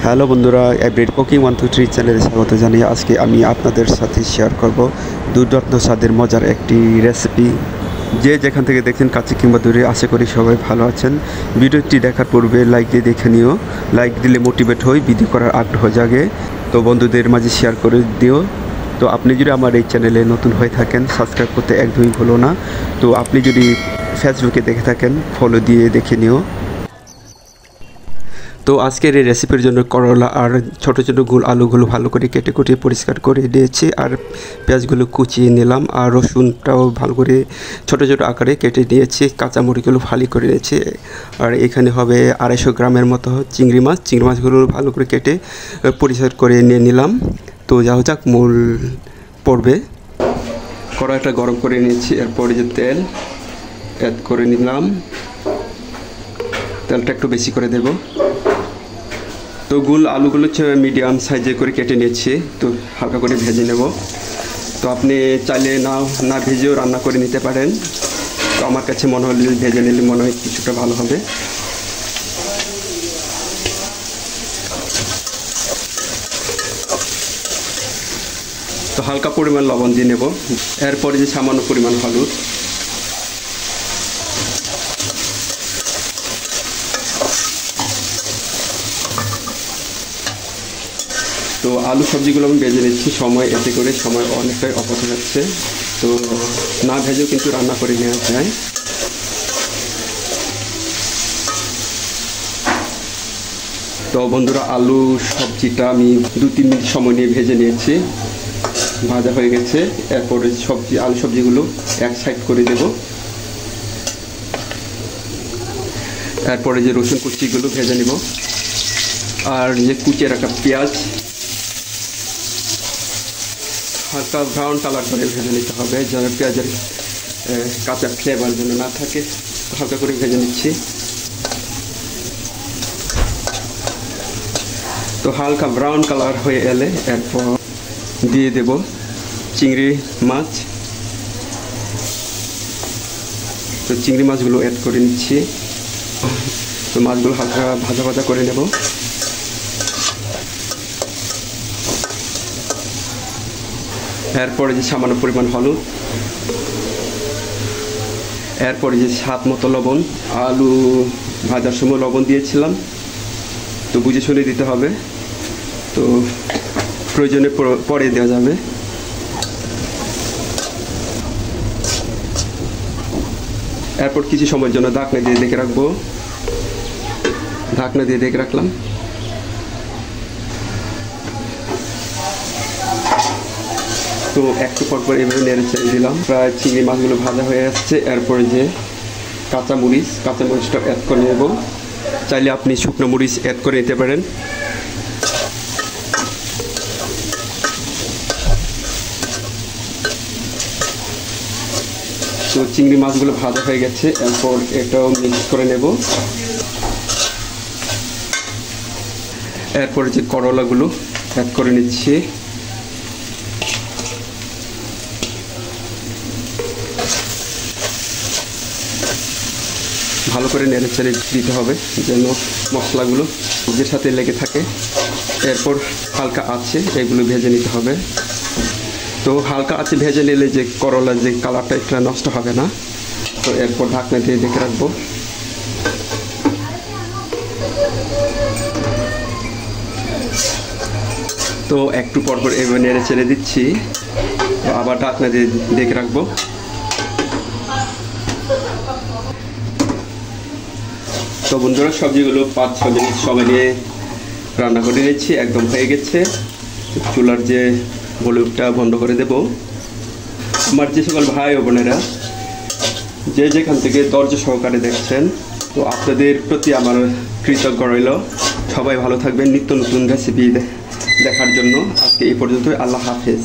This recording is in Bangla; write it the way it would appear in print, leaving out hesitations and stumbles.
হ্যালো বন্ধুরা, এভরিডে কুকিং 123 চ্যানেলে স্বাগত জানিয়ে আজকে আমি আপনাদের সাথে শেয়ার করব দুর্দান্ত স্বাদের মজার একটি রেসিপি। যে যেখান থেকে দেখছেন কাছে কিংবা দূরে, আশা করি সবাই ভালো আছেন। ভিডিওটি দেখার পূর্বে লাইক দিয়ে দেখে নিও। লাইক দিলে মোটিভেট হই, ভিডিও করার আগ্রহ জাগে। তো বন্ধুদের মাঝে শেয়ার করে দিও। তো আপনি যদি আমার এই চ্যানেলে নতুন হয়ে থাকেন, সাবস্ক্রাইব করতে একদমই ভুলো না। তো আপনি যদি ফেসবুকে দেখে থাকেন, ফলো দিয়ে দেখে নিও। তো আজকের এই রেসিপির জন্য করলা আর ছোটো ছোটো গোল আলুগুলো ভালো করে কেটে কুটিয়ে পরিষ্কার করে দিয়েছি, আর পেঁয়াজগুলো কুচিয়ে নিলাম, আর রসুনটাও ভালো করে ছোটো ছোটো আকারে কেটে নিয়েছি, কাঁচামরিচগুলো ফালি করে নিয়েছি। আর এখানে হবে 250 গ্রামের মতো চিংড়ি মাছগুলো ভালো করে কেটে পরিষ্কার করে নিয়ে নিলাম। তো যাও যাক মূল পড়বে। কড়াইটা গরম করে নিয়েছি, এরপরে যে তেল অ্যাড করে নিলাম। তেলটা একটু বেশি করে দেব। তো আলুগুলো মিডিয়াম সাইজে করে কেটে নিয়েছি, তো হালকা করে ভেজে নেব। তো আপনি চাইলে না ভেজেও রান্না করে নিতে পারেন। তো আমার কাছে মনে হলে ভেজে নিলে মনে হয় কিছুটা ভালো হবে। তো হালকা পরিমাণ লবণ দিয়ে নেব, এরপরে যে সামান্য পরিমাণ হলুদ, তো আলু সবজিগুলো আমি ভেজে নিচ্ছি। এতে করে সময় অনেকটাই অপচয় হচ্ছে, তো না ভেজেও কিন্তু রান্না করে নেওয়া যায়। তো বন্ধুরা, আলু সবজিটা আমি 2-3 মিনিট সময় নিয়ে ভেজে নিয়েছি, ভাজা হয়ে গেছে। এরপরে আলু সবজিগুলো এক সাইড করে দেব। এরপরে যে রসুন কুচিগুলো ভেজে নেব, আর যে কুচিয়ে রাখা পেঁয়াজ হালকা ব্রাউন কালার করে ভেজে নিতে হবে, যেন পেঁয়াজের কাঁচা ফ্লেভার যেন না থাকে। হালকা করে ভেজে নিচ্ছি। তো হালকা ব্রাউন কালার হয়ে এলে এরপর দিয়ে দেব চিংড়ি মাছ। তো চিংড়ি মাছগুলো অ্যাড করে নিচ্ছি। তো মাছগুলো হালকা ভাজা করে নেব। এরপরে যে সামান্য পরিমাণ হলুদ, এরপরে যে স্বাদ মতো লবণ। আলু ভাজার সময় লবণ দিয়েছিলাম, তো বুঝে শুনে দিতে হবে। তো প্রয়োজনে পরে দেওয়া যাবে। এরপর কিছু সময়ের জন্য ঢাকনা দিয়ে ঢেকে রাখবো। ঢাকনা দিয়ে ঢেকে রাখলাম। তো একটু পর এভাবে নেড়ে ছেড়ে দিলাম। প্রায় চিংড়ি মাছগুলো ভাজা হয়ে আসছে। এরপরে যে কাঁচামরিচটা অ্যাড করে নেব। চাইলে আপনি শুকনো মরিচ অ্যাড করে নিতে পারেন। তো চিংড়ি মাছগুলো ভাজা হয়ে গেছে, এরপর এটাও মিক্স করে নেব। এরপরে যে করলাগুলো অ্যাড করে নিচ্ছি। ভালো করে নেড়ে চেড়ে দিতে হবে, যেন মশলাগুলো সবজির সাথে লেগে থাকে। এরপর হালকা আছে এগুলো ভেজে নিতে হবে। তো হালকা আছে ভেজে নিলে যে করলার যে কালারটা এটা নষ্ট হবে না। তো এরপর ঢাকনা দিয়ে ঢেকে রাখবো। তো একটু পর এভাবে নেড়ে চেড়ে দিচ্ছি, তো আবার ঢাকনা দিয়ে ঢেকে রাখবো। তো বন্ধুরা, সবজিগুলো 5-6 মিনিট সময় নিয়ে রান্না করে নিচ্ছি, একদম হয়ে গেছে। চুলার যে ভলিউমটা বন্ধ করে দেব। আমার যে সকল ভাই ও বোনেরা যে যেখান থেকে ধৈর্য সহকারে দেখছেন, তো আপনাদের প্রতি আমার কৃতজ্ঞ রইল। সবাই ভালো থাকবেন নিত্য নতুন রেসিপি দেখার জন্য। আজকে এই পর্যন্ত। আল্লাহ হাফেজ।